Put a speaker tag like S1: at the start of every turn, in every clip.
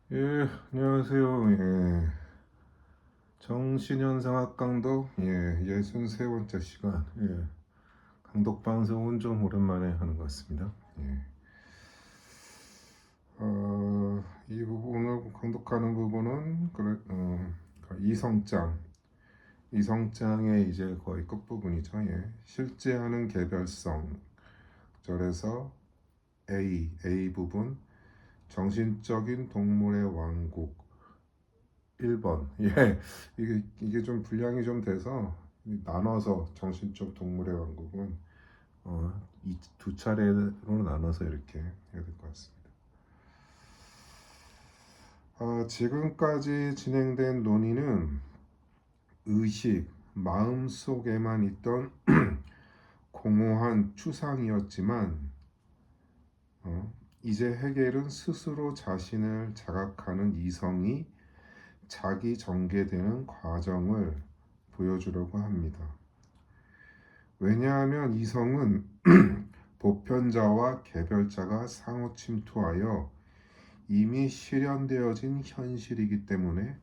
S1: 예, 안녕하세요. 예, 정신현상학 강독, 63번째 시간. 강독 방송은 좀 오랜만에 하는 것 같습니다. 예. 이 부분을 강독하는 부분은, 이성장. 이성장의 이제 거의 끝부분이죠. 예. 실제하는 개별성. 절에서 A 부분. 정신적인 동물의 왕국. 1번. 예. 이게 좀 분량이 좀 돼서 나눠서 정신적 동물의 왕국은 이 두 차례로 나눠서 이렇게 해야 될 것 같습니다. 지금까지 진행된 논의는 의식, 마음 속에만 있던 공허한 추상이었지만 이제 헤겔은 스스로 자신을 자각하는 이성이 자기 전개되는 과정을 보여주려고 합니다. 왜냐하면 이성은 보편자와 개별자가 상호 침투하여 이미 실현되어진 현실이기 때문에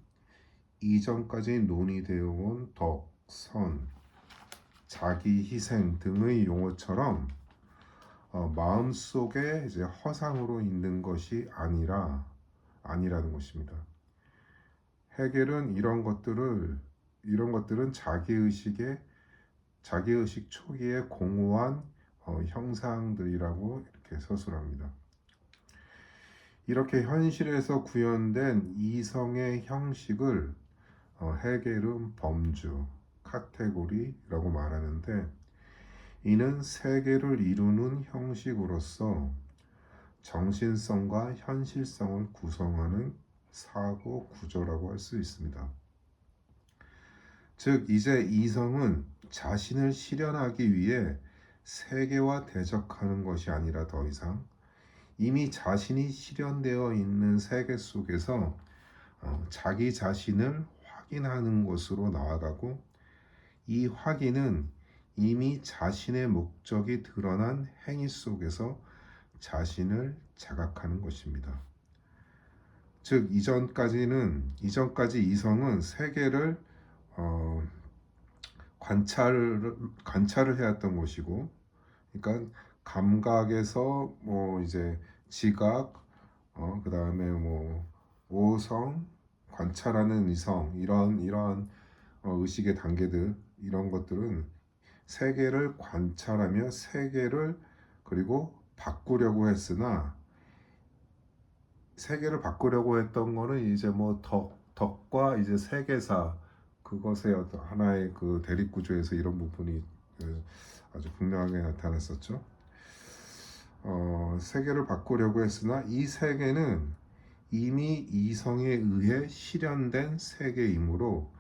S1: 이전까지 논의되어 온 덕, 선, 자기 희생 등의 용어처럼 마음속에 이제 허상으로 있는 것이 아니라는 것입니다. 헤겔은 이런 것들은 자기의식 초기의 공허한 형상들이라고 이렇게 서술합니다. 이렇게 현실에서 구현된 이성의 형식을 헤겔은 범주, 카테고리라고 말하는데, 이는 세계를 이루는 형식으로서 정신성과 현실성을 구성하는 사고 구조라고 할 수 있습니다. 즉 이제 이성은 자신을 실현하기 위해 세계와 대적하는 것이 아니라 더 이상 이미 자신이 실현되어 있는 세계 속에서 자기 자신을 확인하는 것으로 나아가고, 이 확인은 이미 자신의 목적이 드러난 행위 속에서 자신을 자각하는 것입니다. 즉 이전까지 이성은 세계를 어, 관찰을 해왔던 것이고, 그러니까 감각에서 뭐 이제 지각, 그 다음에 뭐 오성, 관찰하는 이성, 이런 의식의 단계들, 이런 것들은 세계를 관찰하며 세계를 그리고 바꾸려고 했으나, 세계를 바꾸려고 했던 거는 이제 뭐 덕과 이제 세계사, 그것의 어떤 하나의 그 대립 구조에서 이런 부분이 아주 분명하게 나타났었죠. 세계를 바꾸려고 했으나 이 세계는 이미 이성에 의해 실현된 세계이므로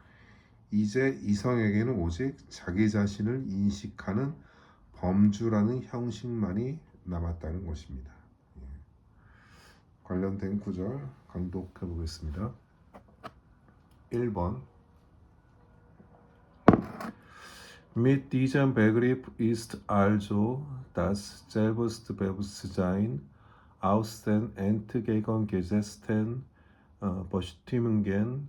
S1: 이제 이성에게는 오직 자기 자신을 인식하는 범주라는 형식만이 남았다는 것입니다. 관련된 구절 강독해 보겠습니다. 1번. Mit diesem Begriff ist also das Selbstbewusstsein aus den entgegengesetzten Bestimmungen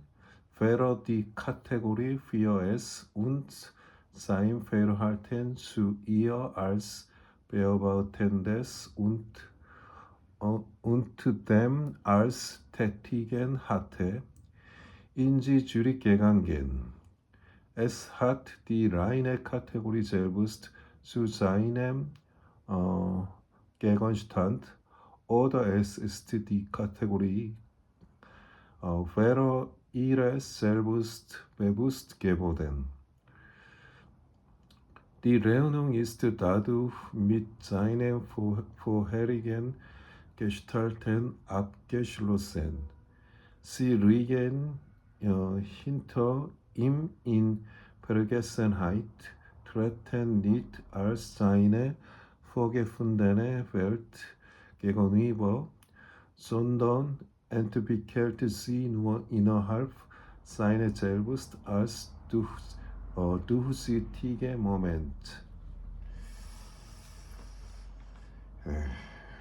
S1: wäre die Kategorie für es und sein Verhalten zu ihr als Beobachtendes und dem als Tätigen hatte, in sie zurückgegangen. Es hat die reine Kategorie selbst zu seinem Gegenstand, oder es ist die Kategorie, wäre ihres selbst bewusst geworden. Die Rechnung ist dadurch mit seinen vorherigen Gestalten abgeschlossen. Sie liegen hinter ihm in Vergessenheit, treten nicht als seine vorgefundene Welt gegenüber, sondern entwickelt sie nur innerhalb seiner selbst als durchsichtige Moment.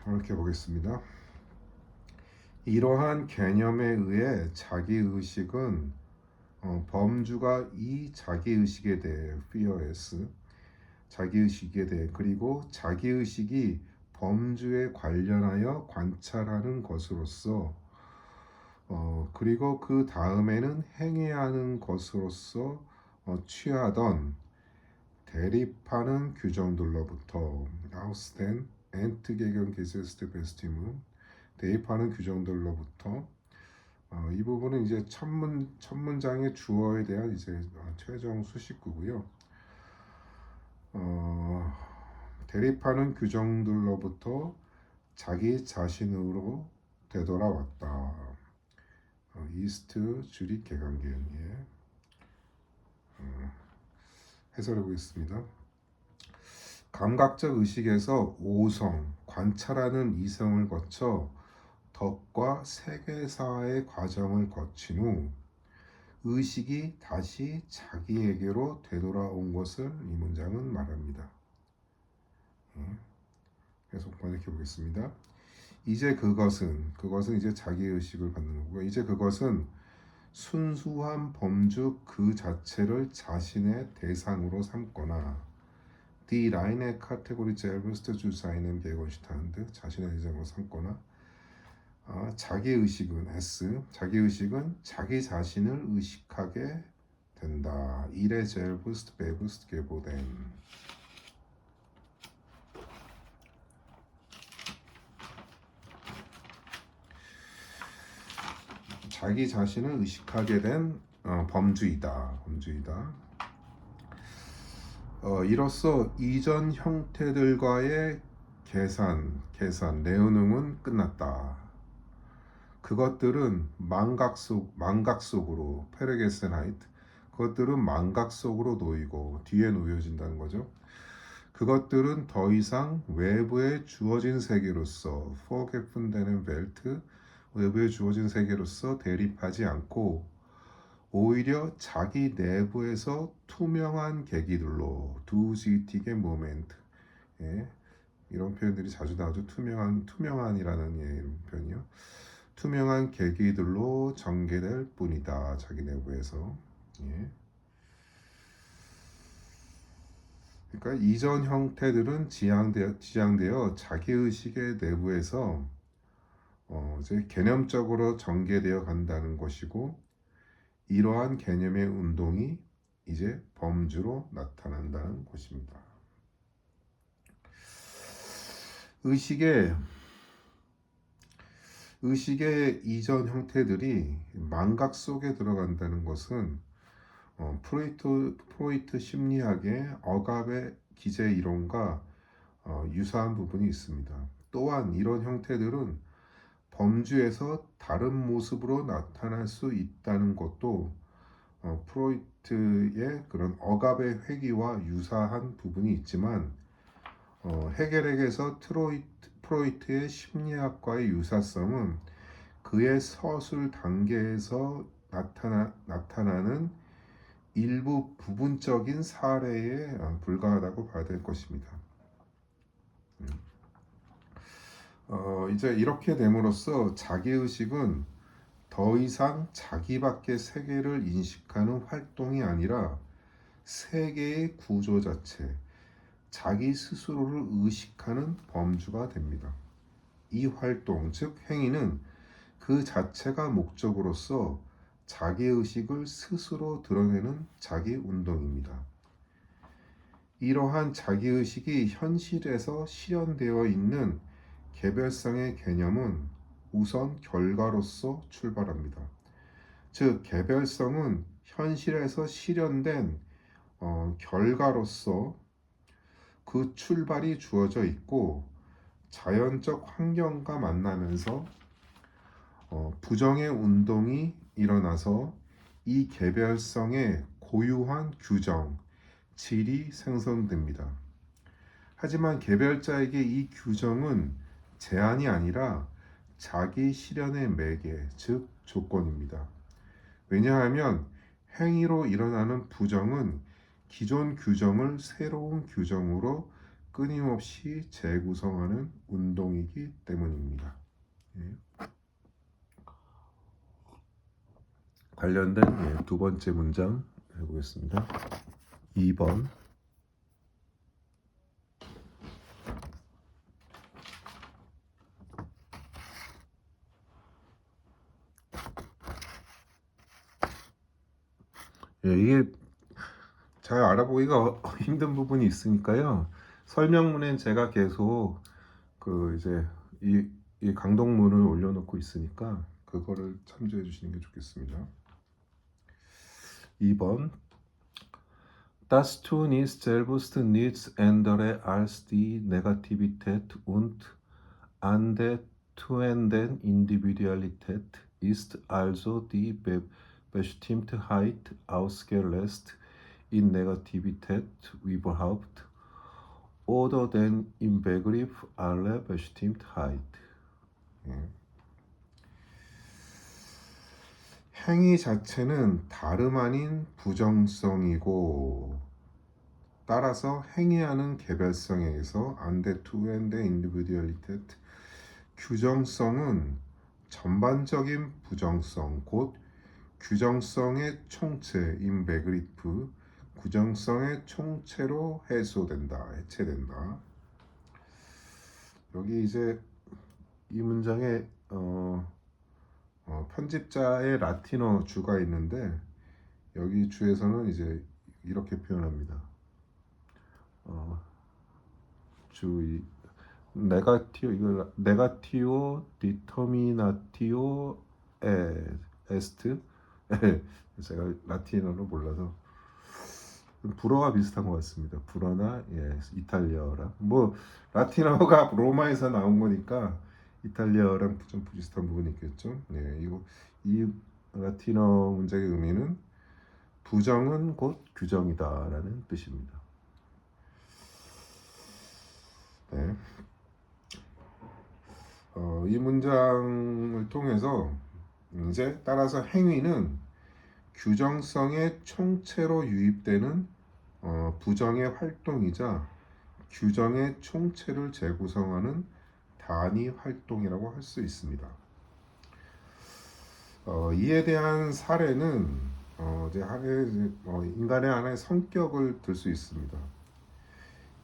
S1: 이렇게 보겠습니다. 이러한 개념에 의해 자기의식은 범주가 이 자기의식에 대해 fearless, 자기의식에 대해 그리고 자기의식이 범주에 관련하여 관찰하는 것으로서 그리고 그 다음에는 행해야 하는 것으로서 취하던 대립하는 규정들로부터 Ausden Entgegengesetzte 대입하는 규정들로부터 이 부분은 이제 첫 문장의 주어에 대한 이제 최종 수식구고요. 대립하는 규정들로부터 자기 자신으로 되돌아왔다. 이스트 주리 개관계에 해설해 보겠습니다. 감각적 의식에서 오성, 관찰하는 이성을 거쳐 덕과 세계사의 과정을 거친 후 의식이 다시 자기에게로 되돌아온 것을 이 문장은 말합니다. 계속 번역해 보겠습니다. 이제 그것은 이제 자기의식을 갖는 거고요. 이제 그것은 순수한 범주 그 자체를 자신의 대상으로 삼거나 die reine Kategorie selbst zu seinem Gegenstand 자신의 대상으로 삼거나 자기의식은 S 자기의식은 자기 자신을 의식하게 된다. 이래 selbst bewusst geworden 자기 자신을 의식하게 된 범주이다. 이로써 이전 형태들과의 계산 내운응은 끝났다. 그것들은 망각 속으로 페르게센하이트 그것들은 망각 속으로 놓이고 뒤에 놓여진다는 거죠. 그것들은 더 이상 외부에 주어진 세계로서 vorgefundenem Welt 외부에 주어진 세계로서 대립하지 않고 오히려 자기 내부에서 투명한 계기들로 두지틱의 모멘트 이런 표현들이 자주 나오죠. 투명한이라는 이런 표현이요. 투명한 계기들로 전개될 뿐이다. 자기 내부에서. 그러니까 이전 형태들은 지향되어 자기의식의 내부에서 이제 개념적으로 전개되어 간다는 것이고 이러한 개념의 운동이 이제 범주로 나타난다는 것입니다. 의식의 이전 형태들이 망각 속에 들어간다는 것은 프로이트 심리학의 억압의 기제 이론과 유사한 부분이 있습니다. 또한 이런 형태들은 범주에서 다른 모습으로 나타날 수 있다는 것도 프로이트의 그런 억압의 회귀와 유사한 부분이 있지만 헤겔에게서 프로이트의 심리학과의 유사성은 그의 서술 단계에서 나타나는 일부 부분적인 사례에 불과하다고 봐야 될 것입니다. 이제 이렇게 됨으로써 자기의식은 더 이상 자기 밖의 세계를 인식하는 활동이 아니라 세계의 구조 자체, 자기 스스로를 의식하는 범주가 됩니다. 이 활동, 즉 행위는 그 자체가 목적으로서 자기의식을 스스로 드러내는 자기 운동입니다. 이러한 자기의식이 현실에서 실현되어 있는 개별성의 개념은 우선 결과로서 출발합니다. 즉 개별성은 현실에서 실현된 결과로서 그 출발이 주어져 있고 자연적 환경과 만나면서 부정의 운동이 일어나서 이 개별성의 고유한 규정, 질이 생성됩니다. 하지만 개별자에게 이 규정은 제한이 아니라 자기 실현의 매개, 즉 조건입니다. 왜냐하면 행위로 일어나는 부정은 기존 규정을 새로운 규정으로 끊임없이 재구성하는 운동이기 때문입니다. 관련된 두 번째 문장 해보겠습니다. 2번. 이게 잘 알아보기가 힘든 부분이 있으니까요. 설명문엔 제가 계속 그 이제 이 강동문을 올려놓고 있으니까 그거를 참조해 주시는 게 좋겠습니다. 2번. Das Tun ist selbst nichts anderes als die Negativität und an der tuenden Individualität ist also die Bestimmtheit ausgelöst in Negativität überhaupt oder denn im Begriff aller Bestimmtheit. 행위 자체는 다름 아닌 부정성이고 따라서 행위하는 개별성에 의해서 안데 투엔데 인디비듀얼리테트 규정성은 전반적인 부정성 곧 규정성의 총체 인베그리프 규정성의 총체로 해체된다. 여기 이제 이 문장에 편집자의 라틴어 주가 있는데 여기 주에서는 이제 이렇게 표현합니다. 주 네가티오 디터미나티오 에스트 제가 라틴어를 몰라서 불어가 비슷한 것 같습니다. 불어나 이탈리아어랑 뭐 라틴어가 로마에서 나온 거니까 이탈리아어랑 좀 비슷한 부분이 있겠죠. 이 라틴어 문장의 의미는 부정은 곧 규정이다라는 뜻입니다. 네. 이 문장을 통해서 이제 따라서 행위는 규정성의 총체로 유입되는 부정의 활동이자 규정의 총체를 재구성하는 단위 활동이라고 할 수 있습니다. 이에 대한 사례는 인간의 하나의 성격을 들 수 있습니다.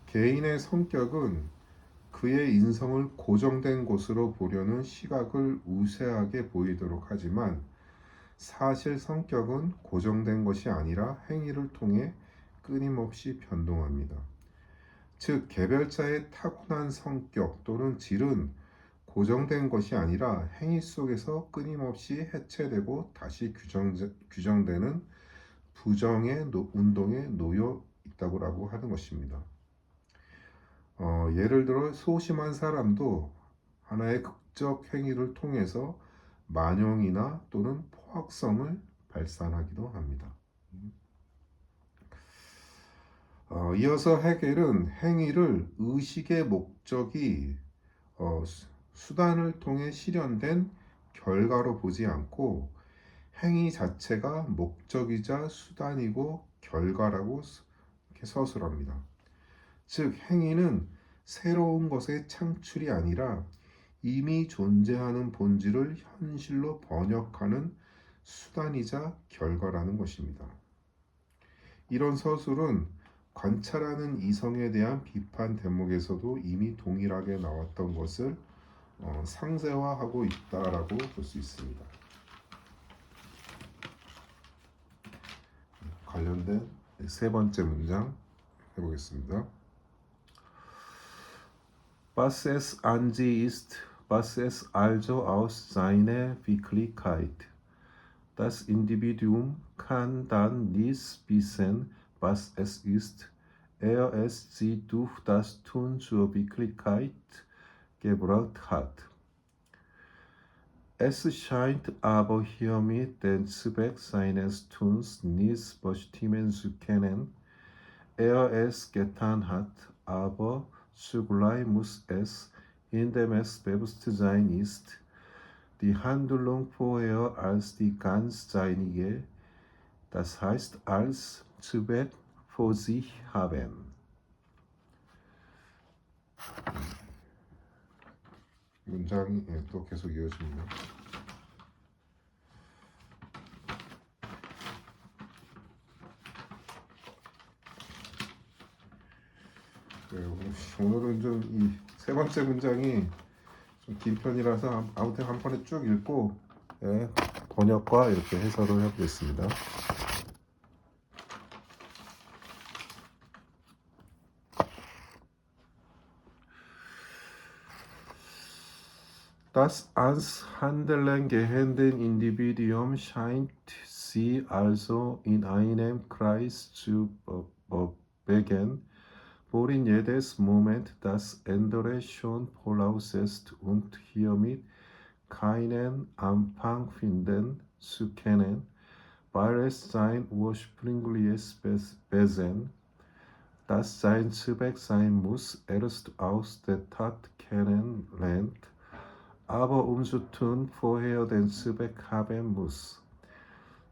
S1: 개인의 성격은 그의 인성을 고정된 곳으로 보려는 시각을 우세하게 보이도록 하지만 사실 성격은 고정된 것이 아니라 행위를 통해 끊임없이 변동합니다. 즉 개별자의 타고난 성격 또는 질은 고정된 것이 아니라 행위 속에서 끊임없이 해체되고 다시 규정되는 부정의 운동에 놓여 있다고 하는 것입니다. 예를 들어 소심한 사람도 하나의 극적 행위를 통해서 만용이나 또는 포악성을 발산하기도 합니다. 이어서 헤겔은 행위를 의식의 목적이 수단을 통해 실현된 결과로 보지 않고 행위 자체가 목적이자 수단이고 결과라고 이렇게 서술합니다. 즉 행위는 새로운 것의 창출이 아니라 이미 존재하는 본질을 현실로 번역하는 수단이자 결과라는 것입니다. 이런 서술은 관찰하는 이성에 대한 비판 대목에서도 이미 동일하게 나왔던 것을 상세화하고 있다라고 볼 수 있습니다. 관련된 세 번째 문장 해보겠습니다. Was es an sie ist, was es also aus seiner Wirklichkeit. Das Individuum kann dann nicht wissen, was es ist, ehe es sie durch das Tun zur Wirklichkeit gebracht hat. Es scheint aber hiermit den Zweck seines Tuns nicht bestimmen zu können, ehe es getan hat, aber zugleich muss es, indem es Bewusstsein ist, die Handlung vorher als die ganz seinige, das heißt als Zweck vor sich haben. 문장이 또 계속 이어집니다. 오늘은 좀 이 세 번째 문장이 좀 긴 편이라서 아무튼 한 번에 쭉 읽고 예, 번역과 이렇게 해설을 해보겠습니다. Das ans Handeln gehenden Individuum scheint sie also in einem Kreis zu bewegen, worin jedes Moment das andere schon voraussetzt und hiermit keinen Anfang finden zu können, weil es sein ursprüngliches Wesen, das sein Zweck sein muss, erst aus der Tat kennenlernt, aber um zu tun vorher den Zweck haben muss.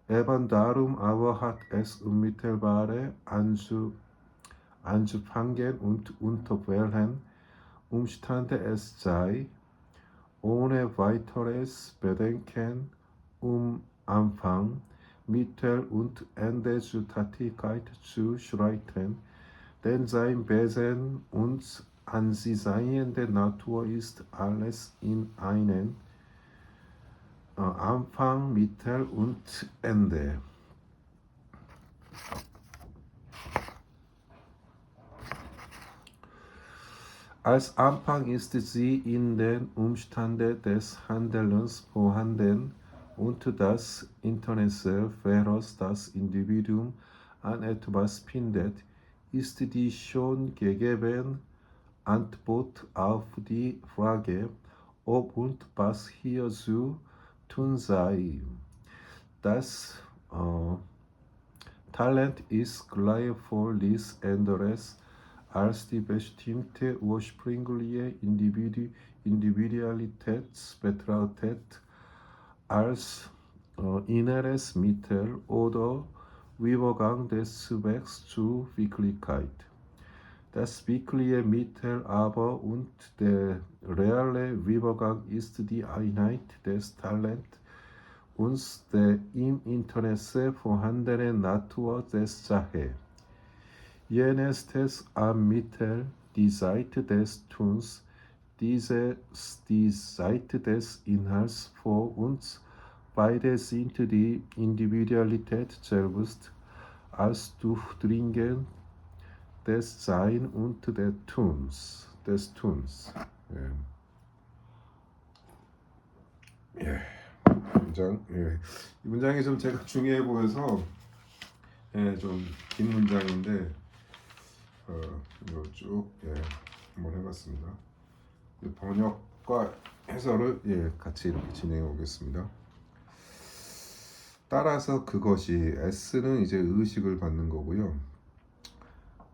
S1: Eben darum aber hat es unmittelbare anzufangen und unter welchen Umstände es sei, ohne weiteres Bedenken Anfang, Mittel und Ende zur Tätigkeit zu schreiten, denn sein Wesen und an sie seiende Natur ist alles in einem Anfang, Mittel und Ende. Als Anfang ist sie in den Umständen des Handelns vorhanden und das Interesse, woraus das Individuum an etwas findet, ist die schon gegebene Antwort auf die Frage, ob und was hier zu tun sei. Das Talent ist gleichwohl nichts anderes als die bestimmte ursprüngliche Individualität betrachtet als inneres Mittel oder Übergang des Zwecks zur Wirklichkeit. Das wirkliche Mittel aber und der reale Übergang ist die Einheit des Talents und der im Interesse vorhandenen Natur des Sache. Jenes des am Mittel, die Seite des Tuns, diese die Seite des Inhalts vor uns. Beide sind die Individualität selbst als Durchdringen des Sein und des Tuns. 예. 문장. 예. 이 문장이 좀 제가 중요해 보여서 좀 긴 문장인데 이거 쭉 한번 해봤습니다. 번역과 해설을 같이 이렇게 진행해 보겠습니다. 따라서 그것이 S는 이제 의식을 받는 거고요.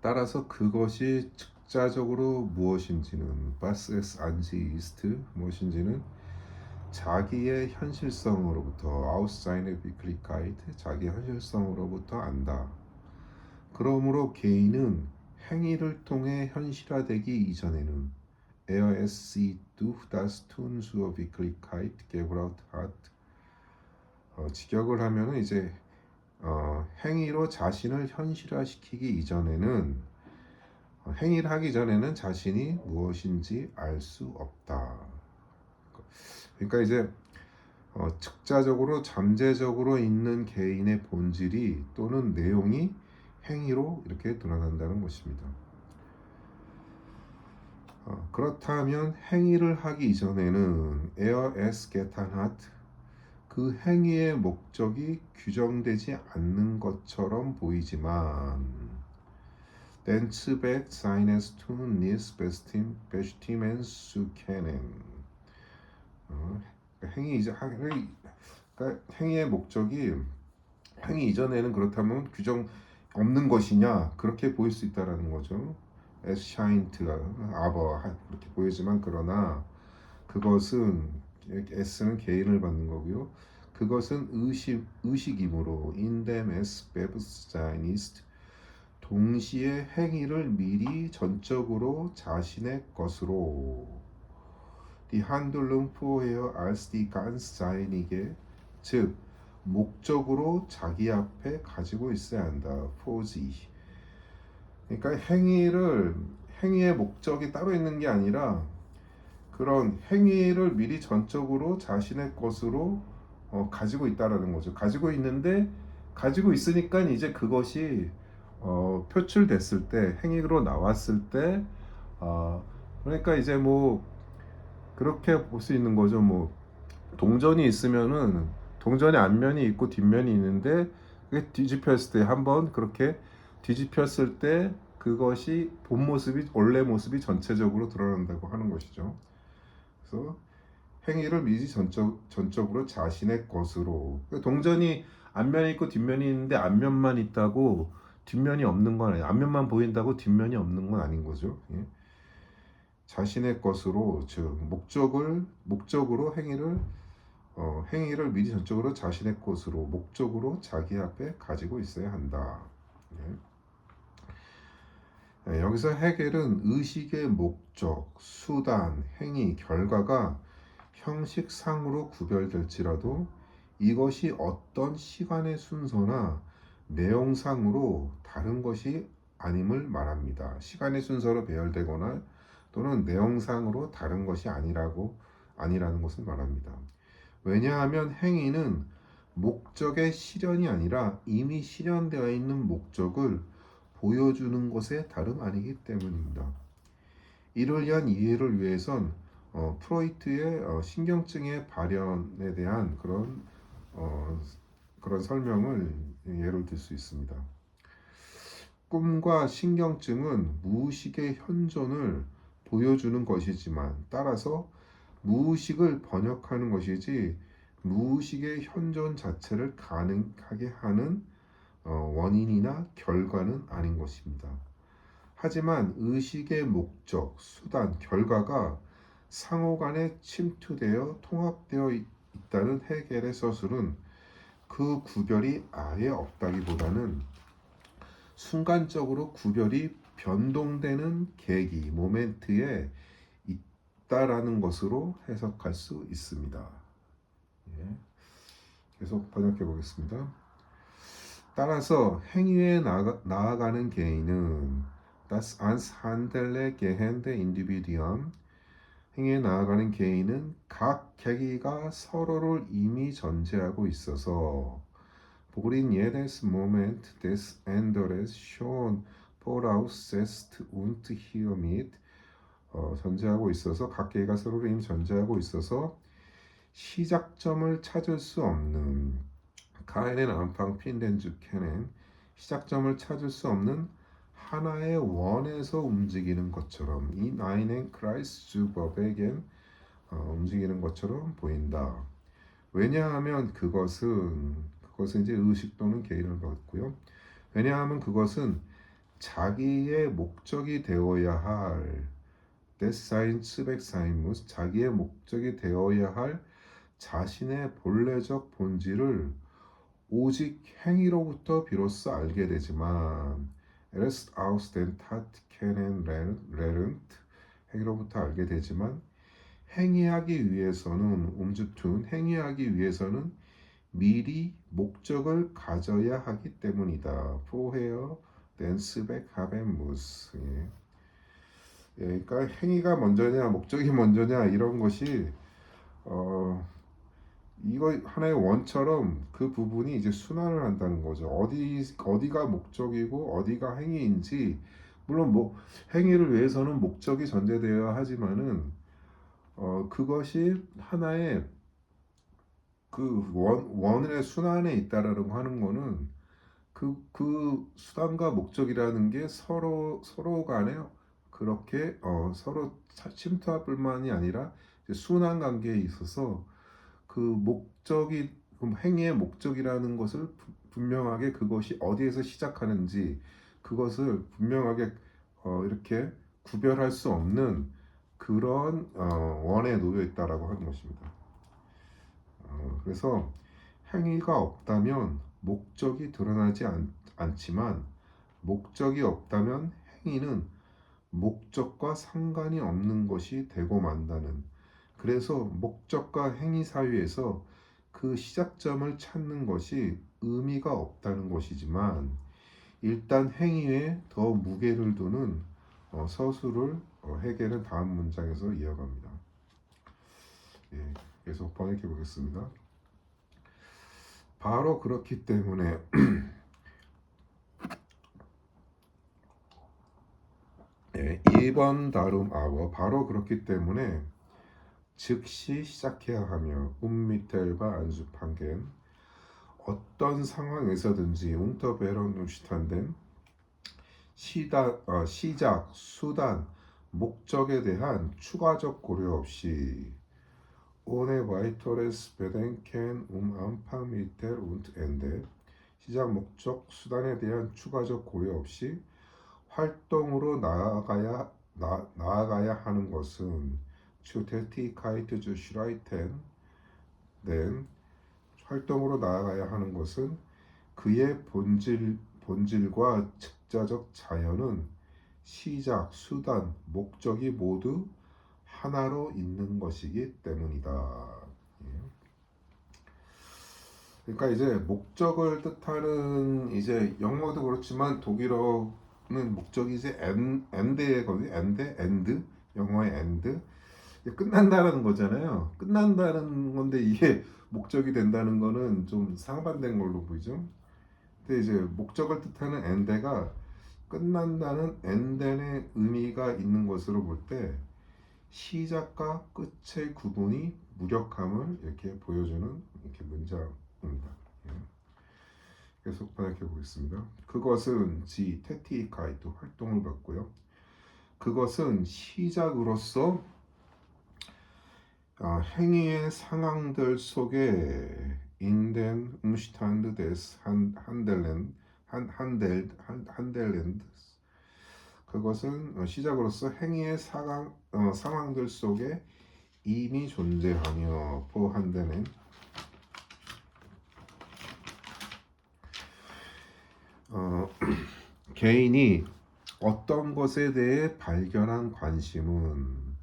S1: 따라서 그것이 즉자적으로 무엇인지는 was es an sich ist 무엇인지는 자기의 현실성으로부터 aus seiner Wirklichkeit 자기 현실성으로부터 안다. 그러므로 개인은 행위를 통해 현실화되기 이전에는 er es sie durch das Tun zur Wirklichkeit gebracht hat. 직역을 하면은 이제 행위로 자신을 현실화시키기 이전에는 행위를 하기 전에는 자신이 무엇인지 알 수 없다. 그러니까 이제 즉자적으로 잠재적으로 있는 개인의 본질이 또는 내용이 행위로 이렇게 드러난다는 것입니다. 그렇다면 행위를 하기 이전에는 er es getan hat 그 행위의 목적이 규정되지 않는 것처럼 보이지만 den Zweck seines Tuns nicht bestimmen zu können 그러니까 행위의 목적이 행위 이전에는 그렇다면 규정 없는 것이냐 그렇게 보일 수 있다라는 거죠. Es scheint aber 그렇게 보이지만 그러나 그것은 S는 개인을 받는 거고요. 그것은 의식이므로 in dem es Bewusstsein ist 동시에 행위를 미리 전적으로 자신의 것으로 die Handlung vorher als die ganz seinige 즉 목적으로 자기 앞에 가지고 있어야 한다. for sich 그러니까 행위의 목적이 따로 있는 게 아니라 그런 행위를 미리 전적으로 자신의 것으로 가지고 있다라는 거죠. 가지고 있는데 가지고 있으니까 이제 그것이 표출됐을 때 행위로 나왔을 때 그러니까 이제 뭐 그렇게 볼 수 있는 거죠. 뭐 동전이 있으면은 동전의 앞면이 있고 뒷면이 있는데 그게 뒤집혔을 때 한번 그렇게 뒤집혔을 때 그것이 본 모습이 원래 모습이 전체적으로 드러난다고 하는 것이죠. 그래서 행위를 미리 전적으로 자신의 것으로 동전이 앞면이 있고 뒷면이 있는데 앞면만 있다고 뒷면이 없는 건 아니에요. 앞면만 보인다고 뒷면이 없는 건 아닌 거죠. 예. 자신의 것으로 즉 목적으로 행위를 미리 전적으로 자신의 것으로 목적으로 자기 앞에 가지고 있어야 한다. 예. 여기서 해겔은 의식의 목적, 수단, 행위, 결과가 형식상으로 구별될지라도 이것이 어떤 시간의 순서나 내용상으로 다른 것이 아님을 말합니다. 시간의 순서로 배열되거나 또는 내용상으로 다른 것이 아니라는 것을 말합니다. 왜냐하면 행위는 목적의 실현이 아니라 이미 실현되어 있는 목적을 보여주는 것에 다름 아니기 때문입니다. 이를 위한 이해를 위해선 프로이트의 신경증의 발현에 대한 어, 그런 설명을 예를 들 수 있습니다. 꿈과 신경증은 무의식의 현존을 보여주는 것이지만 따라서 무의식을 번역하는 것이지 무의식의 현존 자체를 가능하게 하는 원인이나 결과는 아닌 것입니다. 하지만 의식의 목적, 수단, 결과가 상호간에 침투되어 통합되어 있다는 해겔의 서술은 그 구별이 아예 없다기보다는 순간적으로 구별이 변동되는 계기, 모멘트에 있다라는 것으로 해석할 수 있습니다. 예, 계속 번역해 보겠습니다. 따라서 행위에 나아가는 개인은 Das ans Handeln gehende Individuum 행위에 나아가는 개인은 각 계기가 서로를 이미 전제하고 있어서 Worin jedes Moment des Anderes schon voraussetzt und hiermit 전제하고 있어서 각 계기가 서로를 이미 전제하고 있어서 시작점을 찾을 수 없는 keinen Anfang finden zu können 시작점을 찾을 수 없는 하나의 원에서 움직이는 것처럼 이 나인의 크라이스트 법에겐 움직이는 것처럼 보인다. 왜냐하면 그것은 이제 의식 또는 개인을 갖고요. 왜냐하면 그것은 자기의 목적이 되어야 할 데사인 스백사인무스 자기의 목적이 되어야 할 자신의 본래적 본질을 오직 행위로부터 비로소 알게 되지만 erst aus den Tat kennenlernt 행위로부터 알게 되지만 행위하기 위해서는 미리 목적을 가져야 하기 때문이다. vorher den Zweck haben muss. 그러니까 행위가 먼저냐 목적이 먼저냐 이런 것이 이거 하나의 원처럼 그 부분이 이제 순환을 한다는 거죠. 어디가 목적이고 어디가 행위인지 물론 뭐 행위를 위해서는 목적이 전제되어야 하지만은 그것이 하나의 그 원의 순환에 있다라고 하는 거는 그 수단과 목적이라는 게 서로 간에 그렇게 서로 침투할 뿐만이 아니라 순환 관계에 있어서 그 목적이 행위의 목적이라는 것을 분명하게 그것이 어디에서 시작하는지 그것을 분명하게 이렇게 구별할 수 없는 그런 원에 놓여 있다라고 하는 것입니다. 그래서 행위가 없다면 목적이 드러나지 않지만 목적이 없다면 행위는 목적과 상관이 없는 것이 되고 만다는 그래서 목적과 행위 사이에서 그 시작점을 찾는 것이 의미가 없다는 것이지만 일단 행위에 더 무게를 두는 서술을 해계는 다음 문장에서 이어갑니다. 예, 계속 번역해 보겠습니다. 바로 그렇기 때문에 예, 2번 다룸 아워 바로 그렇기 때문에 즉시 시작해야 하며 운미텔바 안수판겐 어떤 상황에서든지 웅터베런 우시탄된 시작, 수단, 목적에 대한 추가적 고려 없이 ohne weiteres Bedenken Anfang, Mittel und Ende 시작, 목적, 수단에 대한 추가적 고려 없이 활동으로 나아가야 하는 것은 zu Tätigkeit zu schreiten 된 활동으로 나아가야 하는 것은 그의 본질과 즉자적 자연은 시작, 수단, 목적이 모두 하나로 있는 것이기 때문이다. 예. 그러니까 이제 목적을 뜻하는 이제 영어도 그렇지만 독일어는 목적이 이제 엔드거든요. 엔드, 영어의 엔드. 끝난다는 거잖아요. 끝난다는 건데 이게 목적이 된다는 거는 좀 상반된 걸로 보이죠. 근데 이제 목적을 뜻하는 엔데가 끝난다는 엔덴의 의미가 있는 것으로 볼 때 시작과 끝의 구분이 무력함을 이렇게 보여주는 이렇게 문장입니다. 예. 계속 번역해 보겠습니다. 그것은 지 테티카이트 활동을 갖고요. 그것은 시작으로서 행위의 상황들 속에 인덴 umstande des Handelns 그것은 시작으로서 행위의 상황들 속에 이미 존재하며 포함되는 개인이 어떤 것에 대해 발견한 관심은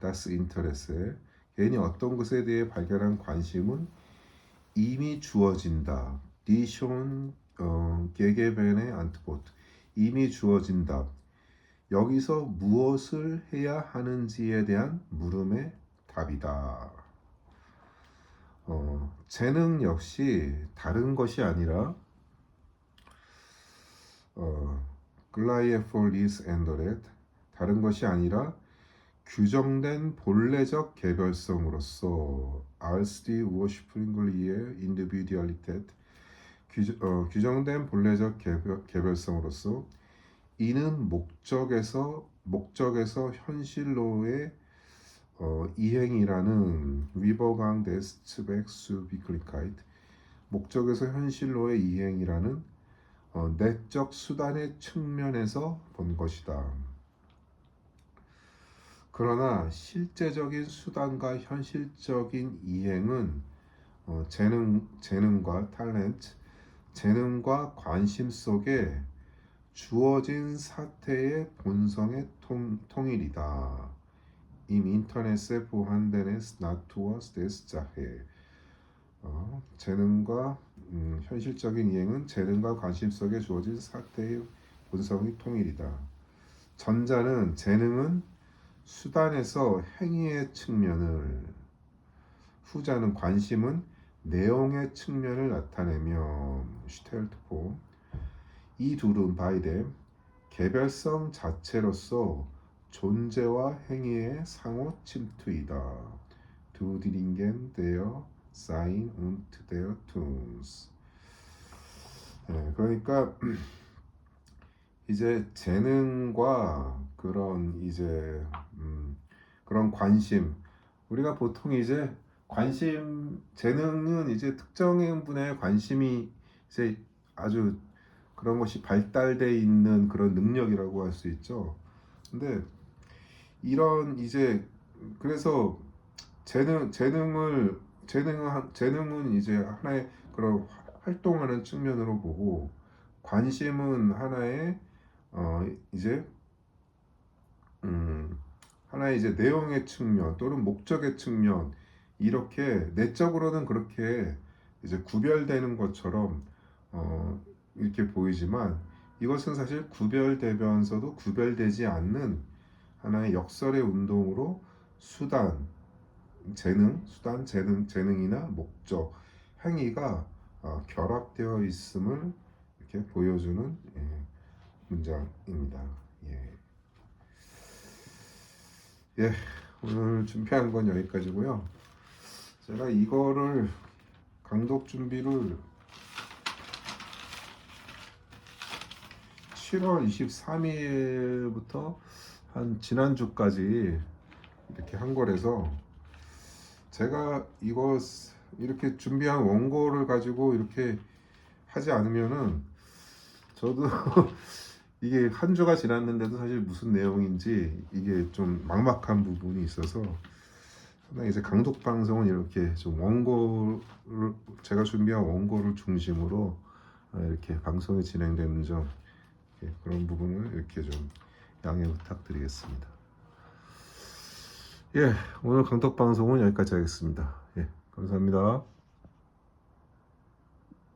S1: das Interesse 개인이 어떤 것에 대해 발견한 관심은 이미 주어진다. Die schon gegebene Antwort 이미 주어진다. 여기서 무엇을 해야 하는지에 대한 물음의 답이다. 재능 역시 다른 것이 아니라 글라이에폴리스 앤더렛 다른 것이 아니라 규정된 본래적 개별성으로서 als die ursprüngliche Individualität 규정된 본래적 개별성으로서 이는 목적에서 현실로의 이행이라는 Übergang des Zwecks zur Wirklichkeit 목적에서 현실로의 이행이라는 내적 수단의 측면에서 본 것이다. 그러나 실제적인 수단과 현실적인 이행은 재능과 탤런트, 재능과 관심 속에 주어진 사태의 본성의 통일이다. Im Interesse vorhandenes Naturs des Sache. 재능과 현실적인 이행은 재능과 관심 속에 주어진 사태의 본성의 통일이다. 전자는 재능은 수단에서 행위의 측면을, 후자는 관심은 내용의 측면을 나타내며 슈텔트포 이 둘은 바이데 개별성 자체로서 존재와 행위의 상호 침투이다. Du Dingen der Sein und der Tuns. 그러니까 이제 재능과 그런 이제 그런 관심 우리가 보통 이제 재능은 이제 특정한 분야에 관심이 이제 아주 그런 것이 발달돼 있는 그런 능력이라고 할 수 있죠. 근데 이런 이제 그래서 재능은 이제 하나의 그런 활동하는 측면으로 보고 관심은 하나의 이제 하나의 이제 내용의 측면 또는 목적의 측면 이렇게 내적으로는 그렇게 이제 구별되는 것처럼 이렇게 보이지만 이것은 사실 구별되면서도 구별되지 않는 하나의 역설의 운동으로 수단, 재능이나 목적, 행위가 결합되어 있음을 이렇게 보여주는 문장입니다. 예. 예, 오늘 준비한 건 여기까지고요. 제가 이거를 강독 준비를 7월 23일부터 한 지난주까지 이렇게 한 거라서 제가 이거 이렇게 준비한 원고를 가지고 이렇게 하지 않으면은 저도 이게 한 주가 지났는데도 사실 무슨 내용인지 이게 좀 막막한 부분이 있어서 상당히 이제 강독 방송은 이렇게 좀 원고를 제가 준비한 원고를 중심으로 이렇게 방송이 진행되는 점 그런 부분을 이렇게 좀 양해 부탁드리겠습니다. 예, 오늘 강독 방송은 여기까지 하겠습니다. 예, 감사합니다.